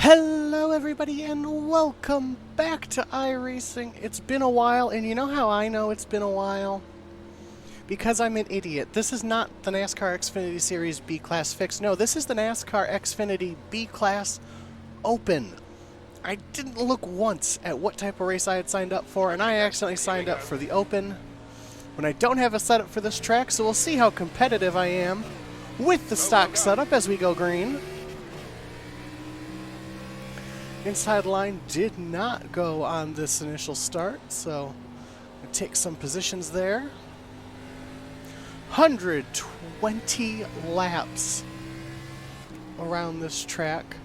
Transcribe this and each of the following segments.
Hello everybody and welcome back to iRacing. It's been a while, and you know how I know it's been a while? Because I'm an idiot. This is not the NASCAR Xfinity Series B-Class Fix. No, this is the NASCAR Xfinity B-Class Open. I didn't look once at what type of race I had signed up for, and I accidentally signed up for the Open when I don't have a setup for this track, so we'll see how competitive I am with the stock setup as we go green. Inside line did not go on this initial start, so I take some positions there. 120 laps around this track.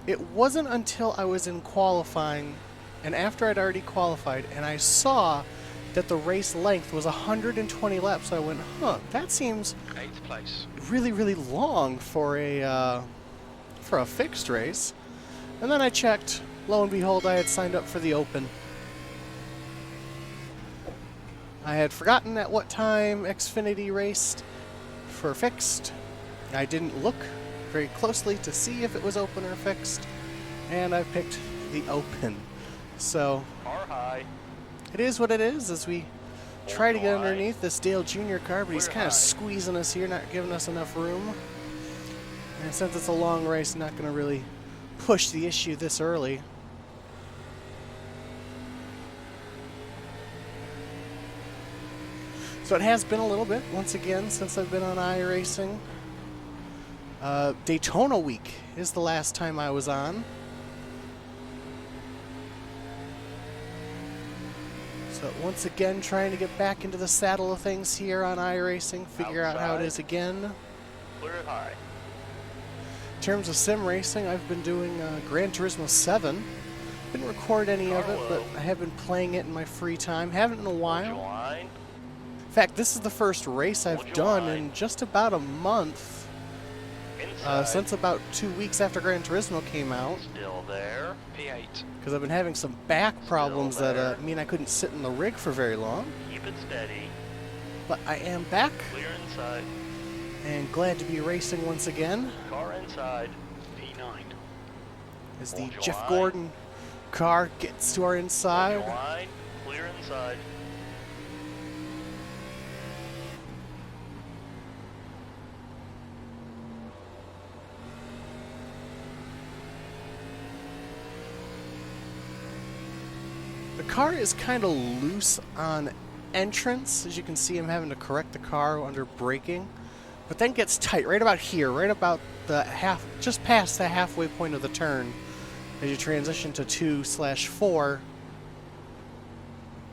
It wasn't until I was in qualifying and after I'd already qualified and I saw that the race length was 120 laps, so I went, huh, that seems 8th place. really long for a fixed race. And then I checked, lo and behold, I had signed up for the Open. I had forgotten at what time Xfinity raced for fixed. I didn't look very closely to see if it was open or fixed, and I picked the Open. So, Car high. it is what it is as we try to get underneath this Dale Jr. car, but he's kind of squeezing us here, not giving us enough room. And since it's a long race, not going to really push the issue this early. So it has been a little bit, once again, since I've been on iRacing. Daytona week is the last time I was on. So once again, trying to get back into the saddle of things here on iRacing, figure out how it is again. Clear it high. In terms of sim racing, I've been doing Gran Turismo 7. Didn't record any of it, but I have been playing it in my free time. Haven't in a while. In fact, this is the first race I've done in just about a month. Since about 2 weeks after Gran Turismo came out. Still there. P8. Because I've been having some back problems that mean I couldn't sit in the rig for very long. Keep it steady. But I am back. Clear inside. And glad to be racing once again. Car inside. P9. As the Jeff Gordon car gets to our inside. Line. Clear inside. The car is kind of loose on entrance. As you can see, I'm having to correct the car under braking. But then gets tight right about here, right about the just past the halfway point of the turn as you transition to 2/4.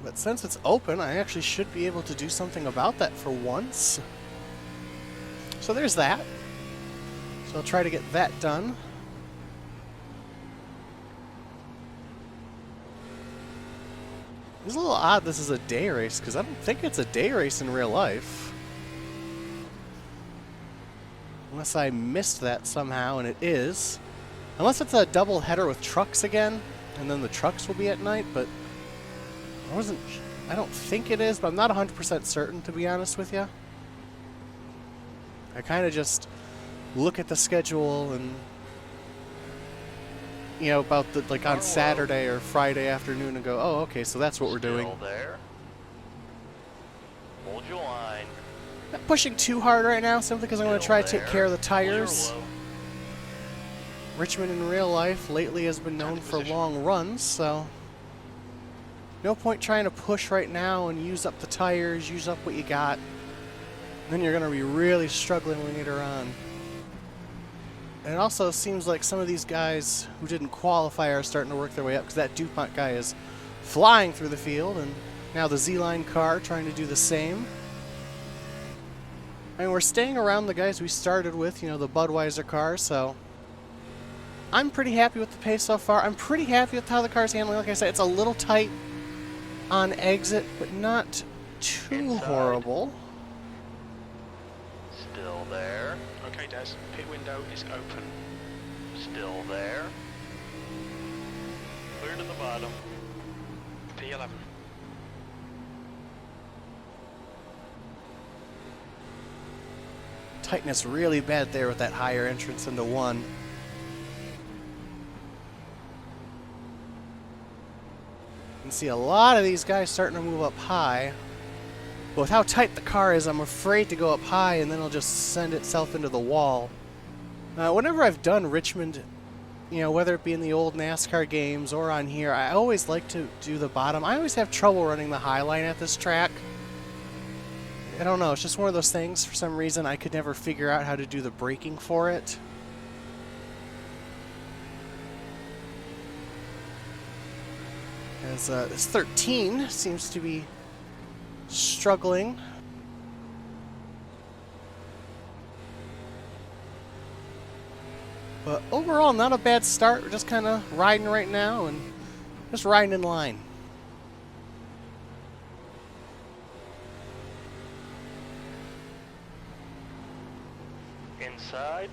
But since it's open, I actually should be able to do something about that for once. So there's that. So I'll try to get that done. It's a little odd this is a day race, because I don't think it's a day race in real life. Unless I missed that somehow, and it is. Unless it's a double header with trucks again, and then the trucks will be at night, but I don't think it is, but I'm not 100% certain, to be honest with you. I kind of just look at the schedule and, you know, about the, like on Saturday or Friday afternoon and go, oh, okay, so that's what we're doing. Still there. Hold your line. Not pushing too hard right now, simply because I'm going to try to take care of the tires. Richmond in real life lately has been known for long runs, so no point trying to push right now and use up the tires, use up what you got. And then you're going to be really struggling later on. And it also seems like some of these guys who didn't qualify are starting to work their way up, because that DuPont guy is flying through the field, and now the Z-Line car trying to do the same. I mean, we're staying around the guys we started with, you know, the Budweiser car, so I'm pretty happy with the pace so far. I'm pretty happy with how the car's handling. Like I said, it's a little tight on exit, but not too horrible. Still there. Okay, Des, pit window is open. Still there. Clear to the bottom. P11. Tightness really bad there with that higher entrance into one. see a lot of these guys starting to move up high. But with how tight the car is, I'm afraid to go up high and then it'll just send itself into the wall. Whenever I've done Richmond, you know, whether it be in the old NASCAR games or on here, I always like to do the bottom. I always have trouble running the high line at this track. I don't know, it's just one of those things. For some reason, I could never figure out how to do the braking for it. As this 13 seems to be struggling. But overall, not a bad start. We're just kind of riding right now and just riding in line. Inside.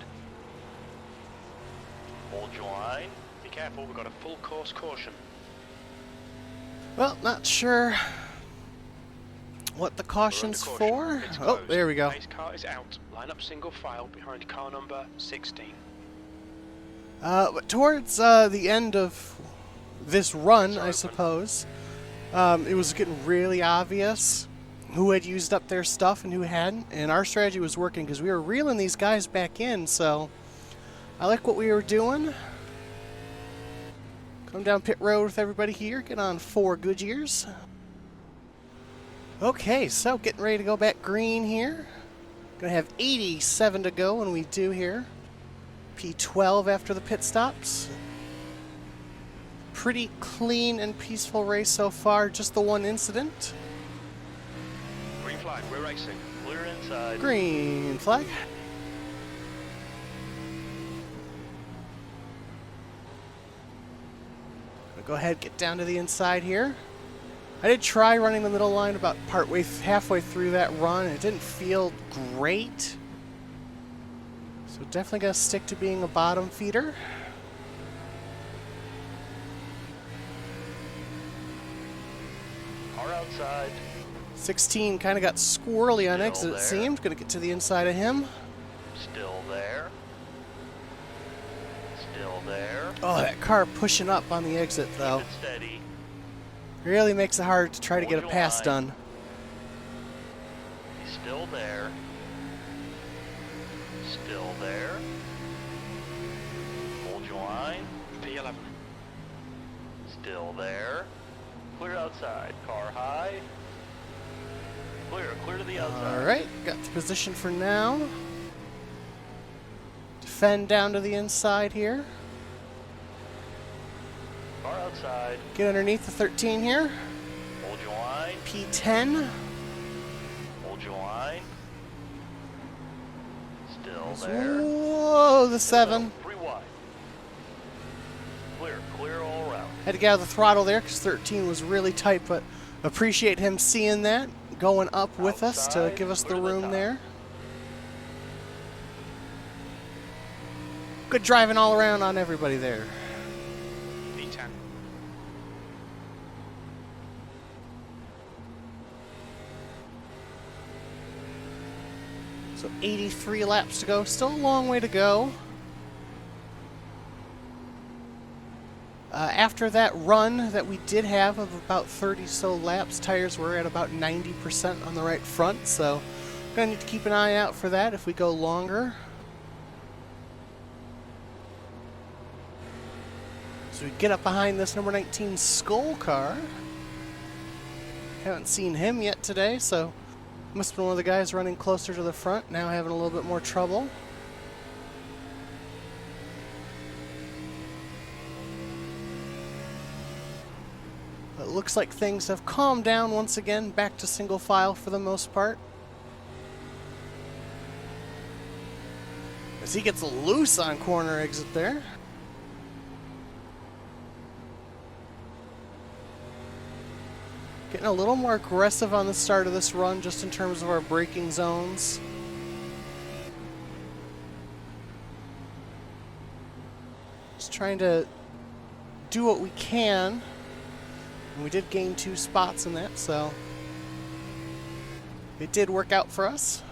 Hold your line. Be careful, we've got a full course caution. Well, not sure what the caution's for. It's Oh, closed. there we go. Race car is out. Line up single file behind car number 16. But towards the end of this run, I open. suppose, it was getting really obvious who had used up their stuff and who hadn't, and our strategy was working because we were reeling these guys back in, so I like what we were doing. Come down pit road with everybody here, get on 4 Goodyears. Okay, so getting ready to go back green here. Gonna have 87 to go when we do here. P12 after the pit stops. Pretty clean and peaceful race so far, just the one incident. Green flag, we're racing. Clear inside. Green flag. Gonna go ahead, get down to the inside here. I did try running the middle line about halfway through that run. It didn't feel great. So definitely gonna stick to being a bottom feeder. Car outside. 16 kind of got squirrely on Still exit, it there. seemed. Gonna get to the inside of him. Still there. Still there. Oh, that car pushing up on the exit, though. Keep it steady. Really makes it hard to try to Hold get a your pass line. done. He's still there. Still there. Hold your line. P11. Still there. Clear outside. Car high. Clear. Clear to the outside. All right, got the position for now. Defend down to the inside here. Car outside. Get underneath the 13 here. Hold your line. P10. Hold your line. Still there. Whoa, the 7. 3 wide. Clear. Clear all around. Had to get out of the throttle there because 13 was really tight, but appreciate him seeing that, going up with us to Outside, give us the clear the room top. there. Good driving all around on everybody there. P10. So 83 laps to go, still a long way to go. After that run that we did have of about 30 so laps, tires were at about 90% on the right front, so gonna need to keep an eye out for that if we go longer. So we get up behind this number 19 Skull car. Haven't seen him yet today, so must have been one of the guys running closer to the front, now having a little bit more trouble. It looks like things have calmed down once again, back to single file for the most part. As he gets loose on corner exit there. Getting a little more aggressive on the start of this run just in terms of our braking zones. Just trying to do what we can. And we did gain 2 spots in that, so it did work out for us.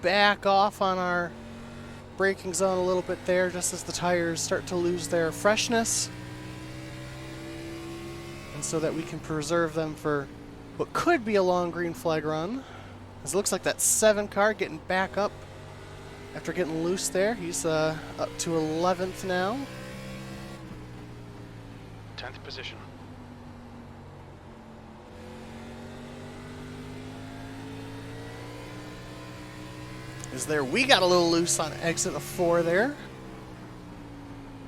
Back off on our braking zone a little bit there just as the tires start to lose their freshness. And so that we can preserve them for what could be a long green flag run. As it looks like that 7 car getting back up after getting loose there. He's up to 11th now. 10th position. We got a little loose on exit of 4 there.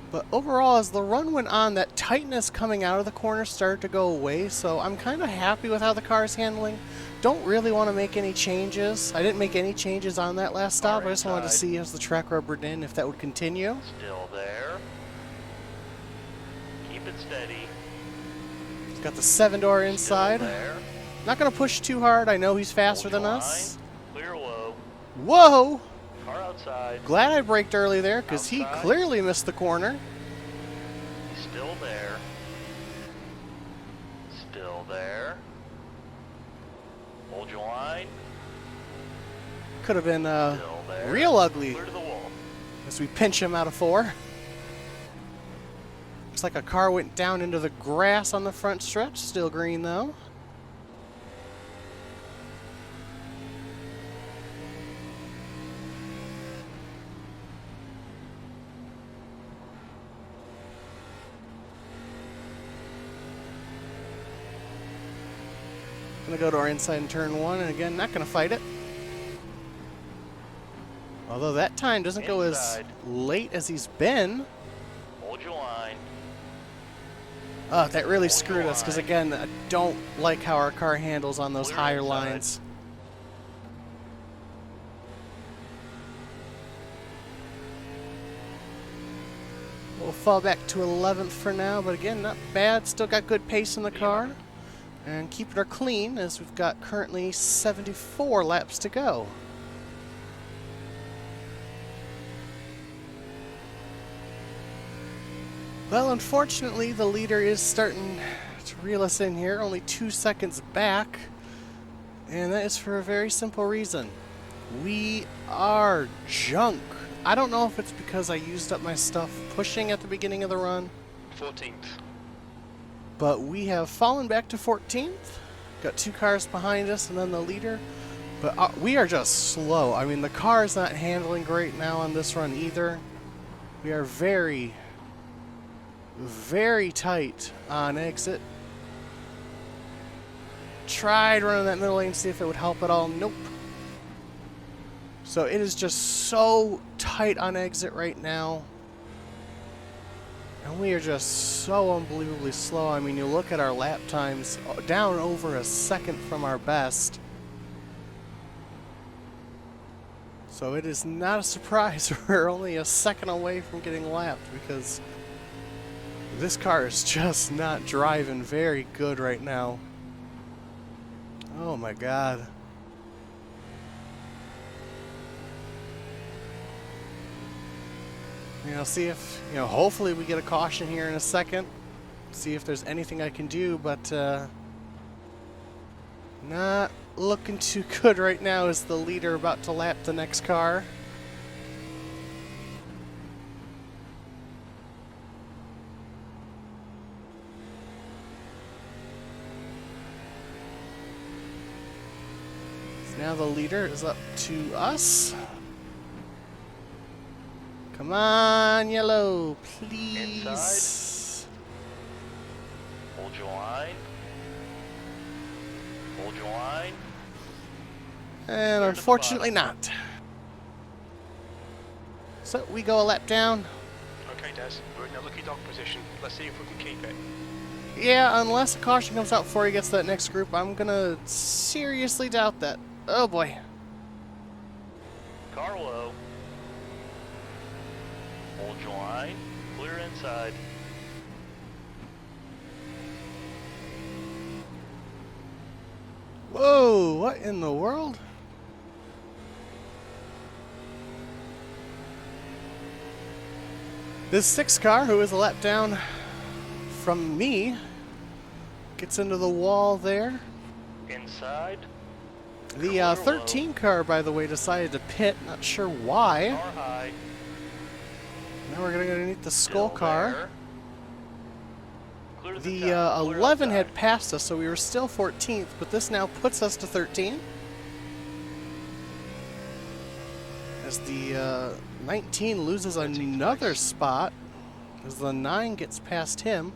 But overall, as the run went on, that tightness coming out of the corner started to go away, so I'm kind of happy with how the car is handling. Don't really want to make any changes. I didn't make any changes on that last stop. I just wanted to see as the track rubbered in if that would continue. Still there. Keep it steady. He's got the 7-door inside. Still there. Not going to push too hard. I know he's faster Hold than your us. line. Clear low. Whoa! Car outside. Glad I braked early there, because he Outside. clearly missed the corner. Still there. Still there. Hold your line. Could have been Still there. real ugly Clear to the wall. as we pinch him out of 4. Looks like a car went down into the grass on the front stretch. Still green, though. Gonna go to our inside in turn 1, and again, not gonna fight it. Although that time doesn't go as Inside. late as he's been. Hold your line. That really Hold screwed your us, because line. again, I don't like how our car handles on those Clear higher inside. lines. We'll fall back to 11th for now, but again, not bad. Still got good pace in the car. And keeping her clean, as we've got currently 74 laps to go. Well, unfortunately, the leader is starting to reel us in here, only 2 seconds back. And that is for a very simple reason. We are junk. I don't know if it's because I used up my stuff pushing at the beginning of the run, 14th. but we have fallen back to 14th. Got 2 cars behind us and then the leader. But we are just slow. I mean, the car is not handling great now on this run either. We are very, very tight on exit. Tried running that middle lane, see if it would help at all. Nope. So it is just so tight on exit right now. And we are just so unbelievably slow. I mean, you look at our lap times, down over a second from our best. So it is not a surprise we're only a second away from getting lapped, because this car is just not driving very good right now. Oh my god. See if, hopefully we get a caution here in a second. See if there's anything I can do, but not looking too good right now as the leader about to lap the next car. So now the leader is up to us. Come on, yellow, please. Inside. Hold your line. Hold your line. And unfortunately not. So we go a lap down. Okay, Des, we're in a lucky dog position. Let's see if we can keep it. Yeah, unless a caution comes out before he gets to that next group, I'm gonna seriously doubt that. Oh boy. Car low. Hold your line. Clear inside. Whoa, what in the world? This 6 car, who is a lap down from me, gets into the wall there. Inside. The 13 car, by the way, decided to pit. Not sure why. Car high. Now we're going to go underneath the Still skull car. there. Clear to The top. 11 had passed us, so we were still 14th, but this now puts us to 13. As the 19 loses another spot, as the 9 gets past him.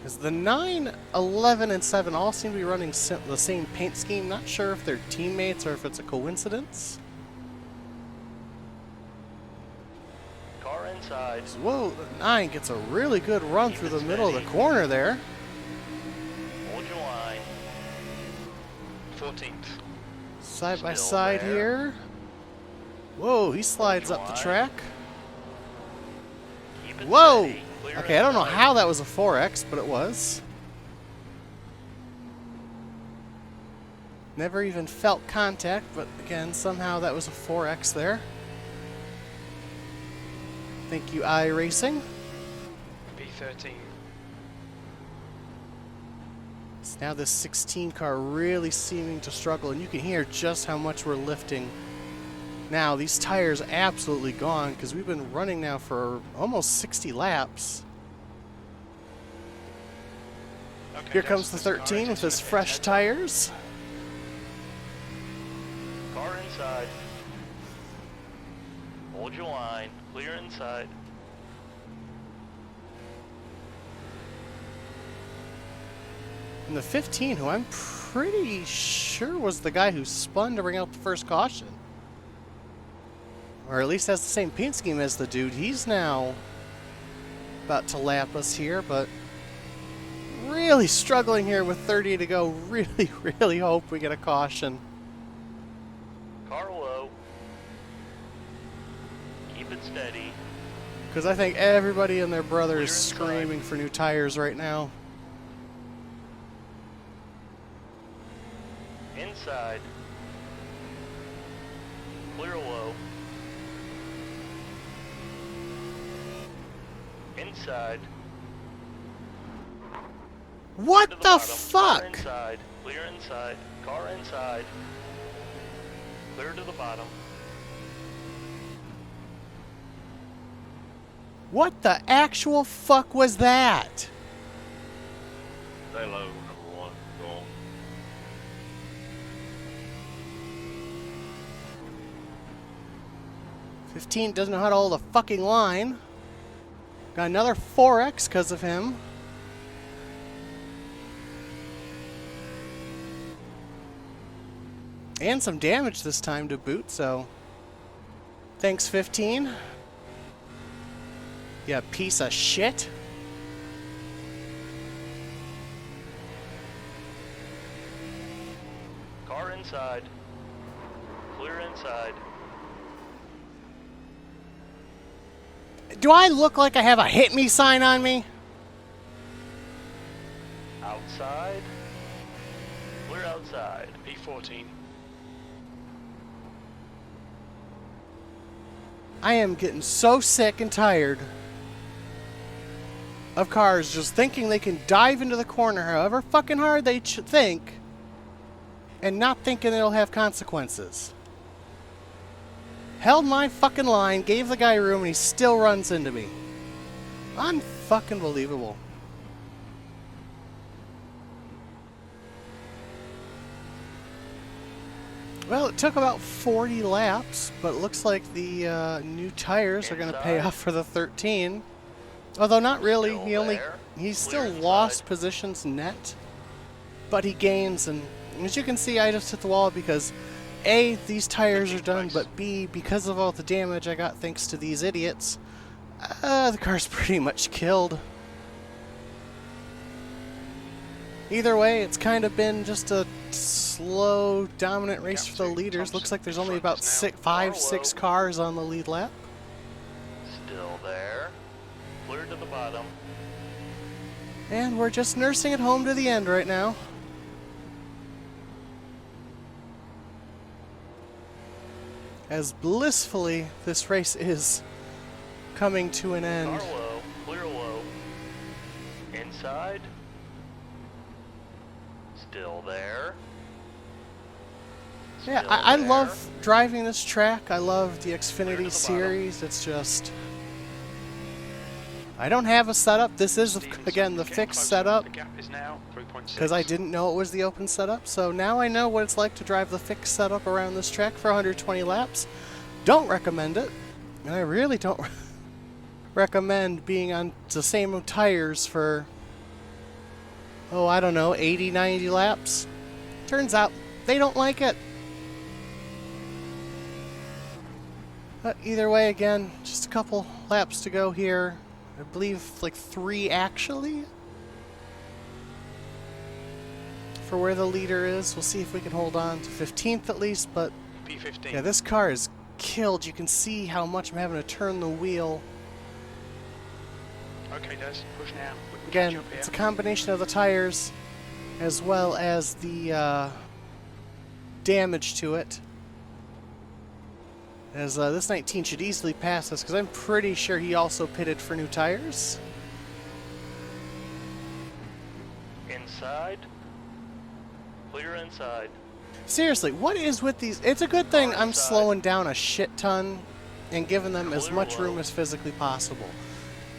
As the 9, 11, and 7 all seem to be running the same paint scheme. Not sure if they're teammates or if it's a coincidence. Car inside. Whoa, the 9 gets a really good run Keep through it the middle of the steady. corner there. Hold your line. 14th. Side by Still side there. here. Whoa, he slides Hold up your the line. track. Keep it Whoa! steady. Clear Okay, I don't know inside. how that was a 4X, but it was. Never even felt contact, but again, somehow that was a 4X there. Thank you, iRacing. P13. It's now this 16 car really seeming to struggle, and you can hear just how much we're lifting. Now, these tires absolutely gone because we've been running now for almost 60 laps. Okay, Here yes, comes the this car 13 is with his gonna pit. fresh Heads up. tires. Car inside. Hold your line. Clear inside. And the 15, who I'm pretty sure was the guy who spun to bring out the first caution. Or at least has the same paint scheme as the dude. He's now about to lap us here, but really struggling here with 30 to go. Really, really hope we get a caution. Car low. Keep it steady. Because I think everybody and their brother is Clear inside. screaming for new tires right now. Inside. Clear low. Inside. What To the bottom. Car fuck? inside. Clear inside. Car inside. Clear to the bottom. What the actual fuck was that? Stay low, number one. Go on. $15 doesn't know how to hold a fucking line. Got another 4X because of him. And some damage this time to boot, so thanks 15. You piece of shit. Car inside. Clear inside. Do I look like I have a hit me sign on me? Outside. Clear outside. P14. I am getting so sick and tired of cars just thinking they can dive into the corner however fucking hard they think and not thinking it'll have consequences. Held my fucking line, gave the guy room, and he still runs into me. Unfucking believable. Well, it took about 40 laps, but it looks like the new tires are going to pay Inside. off for the 13. Although not really. Still He there. still Clear lost inside. positions net, but he gains. And as you can see, I just hit the wall because A, these tires are done, but B, because of all the damage I got thanks to these idiots, the car's pretty much killed. Either way, it's kind of been just a slow, dominant race for the leaders. Looks like there's only about 5, 6 cars on the lead lap. Still there. Clear to the bottom. And we're just nursing it home to the end right now. As blissfully this race is coming to an end. Car low. Clear low. Inside. Still there. Yeah, Still I there. love driving this track. I love the Clear to Xfinity the Series. It's just I don't have a setup. This is, Stevenson again, the getting fixed closer. setup. The gap is now 3.6. Because I didn't know it was the open setup, so now I know what it's like to drive the fixed setup around this track for 120 laps. Don't recommend it, and I really don't recommend being on the same tires for, oh, I don't know, 80, 90 laps. Turns out they don't like it. But either way, again, just a couple laps to go here. I believe like 3 actually. For where the leader is. We'll see if we can hold on to 15th at least, but P15. yeah, this car is killed. You can see how much I'm having to turn the wheel. Okay, Des, push now. We can Again, catch up here. it's a combination of the tires as well as the damage to it. As this 19 should easily pass us, because I'm pretty sure he also pitted for new tires. Inside. Clear inside. Seriously, what is with these? It's a good thing Car I'm inside. slowing down a shit ton and giving them as Clear much low. room as physically possible.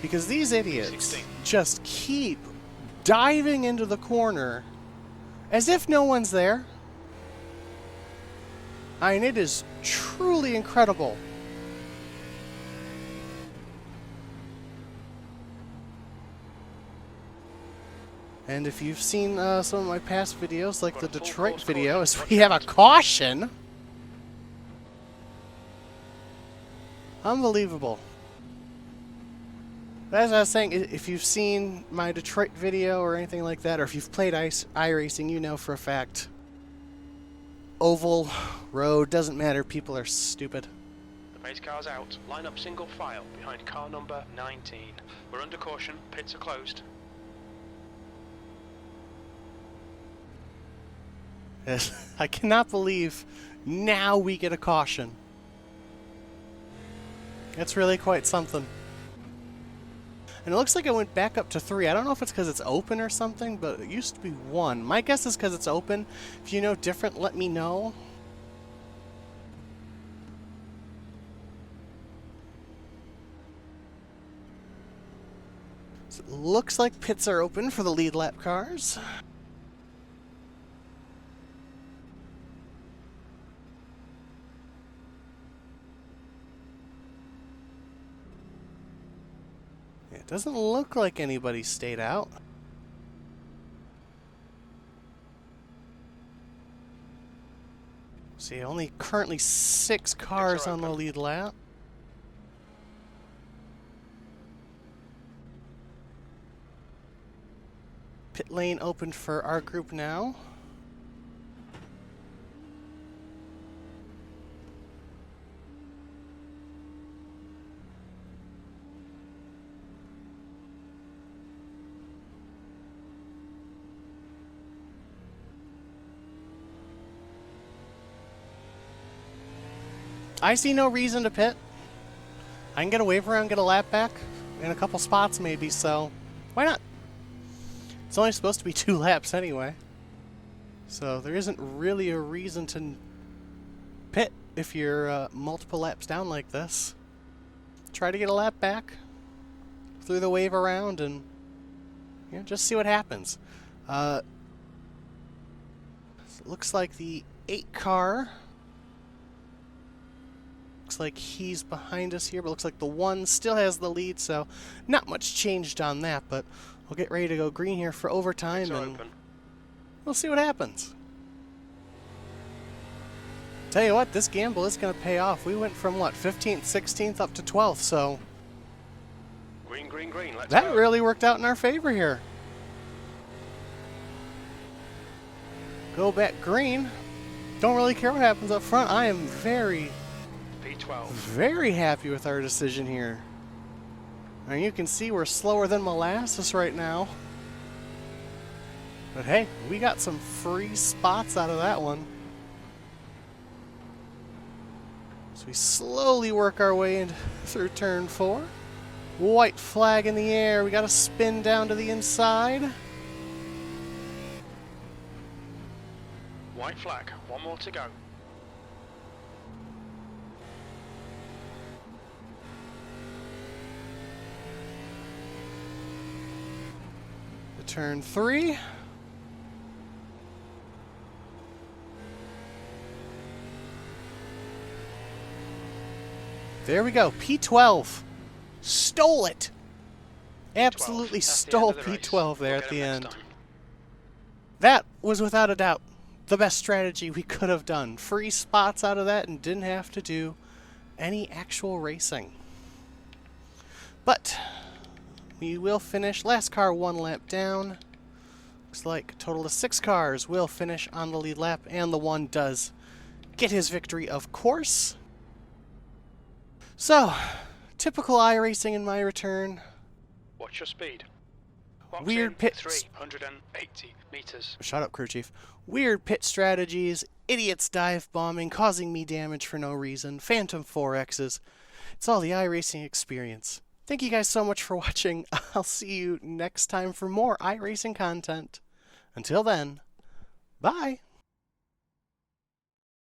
Because these idiots 16. just keep diving into the corner as if no one's there. I mean, it is truly incredible. And if you've seen some of my past videos, like Got the a full Detroit course video, caution. is Watch we have a out. caution. Unbelievable. But as I was saying, if you've seen my Detroit video or anything like that, or if you've played iRacing, you know for a fact, oval, road, doesn't matter, people are stupid. The pace car's out. Line up single file behind car number 19. We're under caution. Pits are closed. I cannot believe now we get a caution. That's really quite something. And it looks like it went back up to 3. I don't know if it's because it's open or something, but it used to be 1. My guess is because it's open. If you know different, let me know. So it looks like pits are open for the lead lap cars. It doesn't look like anybody stayed out. See, only currently 6 cars on the open. lead lap. Pit lane open for our group now. I see no reason to pit. I can get a wave around, get a lap back, in a couple spots maybe, so why not? It's only supposed to be 2 laps anyway. So there isn't really a reason to pit if you're multiple laps down like this. Try to get a lap back through the wave around and just see what happens. It looks like the 8 car. Looks like he's behind us here, but looks like the 1 still has the lead, so not much changed on that, but we'll get ready to go green here for overtime, Pits are and open. we'll see what happens. Tell you what, this gamble is going to pay off. We went from, 15th, 16th up to 12th, so Green, green, green. Let's that go. really worked out in our favor here. Go back green. Don't really care what happens up front. I am very, P12. very happy with our decision here. And you can see we're slower than molasses right now. But hey, we got some free spots out of that one. So we slowly work our way through turn 4. White flag in the air. We got to spin down to the inside. White flag. 1 more to go. turn 3. There we go. P12. Stole it. Absolutely That's the stole end of the race. P12 there We'll at get the 'em end. next time. That was without a doubt the best strategy we could have done. Free spots out of that and didn't have to do any actual racing. But we will finish. Last car 1 lap down. Looks like a total of 6 cars will finish on the lead lap, and the one does get his victory, of course. So, typical iRacing in my return. Watch your speed. Box Weird in pits. 380 meters. Shut up, crew chief. Weird pit strategies, idiots dive bombing, causing me damage for no reason, phantom 4Xs. It's all the iRacing experience. Thank you guys so much for watching. I'll see you next time for more iRacing content. Until then, bye!